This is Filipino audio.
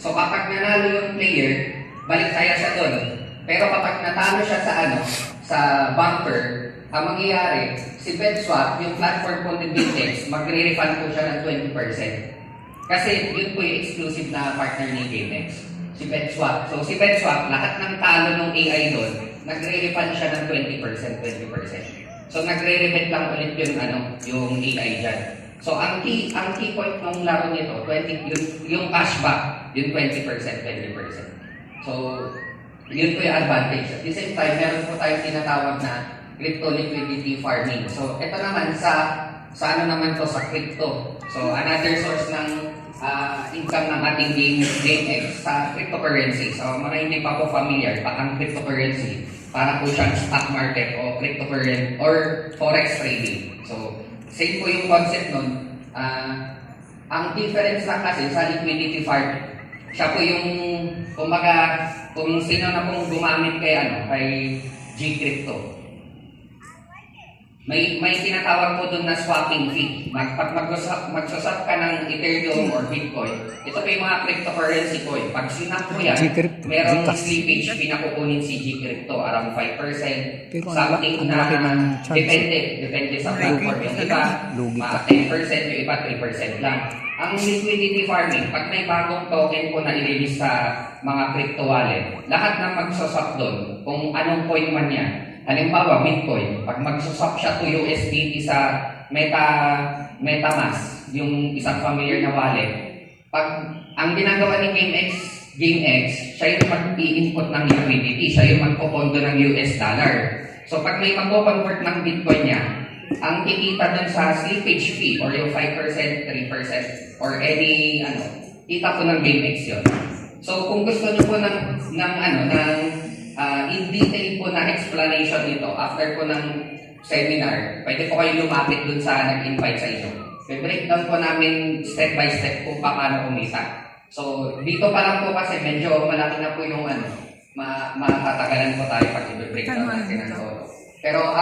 So kapag nanalo yung player, balik kaya siya doon. Pero kapag natalo siya sa bumper, ang mangyayari, si BetSwap, yung platform po ni BitX, magre-refund po siya ng 20%. Kasi yun po yung exclusive na partner ni GameX, si BetSwap. So si BetSwap, lahat ng talo ng AI doon, nagre-refund siya ng 20%. So nagre-rebate lang ulit yung AI dyan. So ang key point ng laro nito, yung cashback, yung 20%. So yun po yung advantage. At the same time, meron po tayong tinatawag na crypto liquidity farming. So ito naman sa sa crypto. So another source ng income ng ating GameX sa cryptocurrency. So mga hindi pa po familiar, ang cryptocurrency, para po siyang stock market o cryptocurrency or forex trading. So same po yung concept nun. Ang difference lang kasi sa liquidity farming, siya po yung, kumbaga, kung sino na pong gumamit kay G-Crypto. May tinatawag po doon na swapping fee. Pag magsaswap ka ng Ethereum or Bitcoin, ito po yung mga cryptocurrency po. Pag sinap mo yan, merong slippage fee na kukunin si G-Crypto, around 5%. Something na depende sa platform. Yung iba, 10%, yung iba 3% lang. Ang liquidity farming, pag may bagong token po na i-release sa mga crypto wallet, lahat na magsaswap doon, kung anong coin man yan, halimbawa, Bitcoin, pag magsuswap siya to USDT sa MetaMask, yung isang familiar na wallet, pag ang ginagawa ni GameX, siya yung mag-i-input ng liquidity, siya yung magpopondo ng US dollar. So pag may magpo-convert ng Bitcoin niya, ang kikita dun sa slippage fee or yung 5%, 3% or any kita po ng GameX yun. So kung gusto niyo po ng in detail po na explanation nito after po ng seminar, pwede po kayo lumapit dun sa nag-invite sa inyo. I-breakdown po namin step by step kung paano kumita. So dito pa lang po kasi medyo malaki na po yung matatagalan po tayo pag i-breakdown natin ang todo. Pero